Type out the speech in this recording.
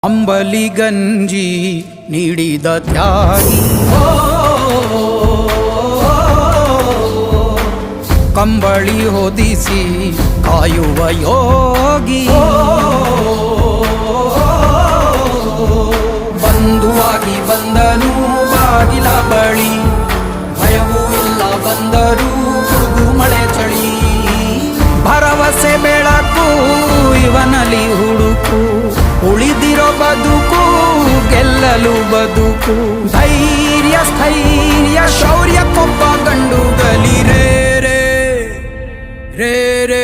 ಅಂಬಲಿ ಗಂಜಿ ನೀಡಿದ ತ್ಯಾಗಿ, ಕಂಬಳಿ ಹೊದಿಸಿ ಕಾಯುವ ಯೋಗಿ, ಬಂಧುವಾಗಿ ಬಂದನು ಬಾಗಿಲ ಬಳಿ, ಭಯವೂ ಇಲ್ಲ ಬಂದರು ಗುಡುಗು ಮಳೆ ಚಳಿ, ಭರವಸೆ ಬೆಳಕು ಇವನಲ್ಲಿ ಹುಡುಕು, ಉಳಿದಿರೋ ಬದುಕು ಗೆಲ್ಲಲು ಬದುಕು, ಧೈರ್ಯ ಸ್ಥೈರ್ಯ ಶೌರ್ಯಕ್ಕೊಬ್ಬ ಗಂಡು ಗಲಿ ರೇ ರೇ ರೇ ರೇ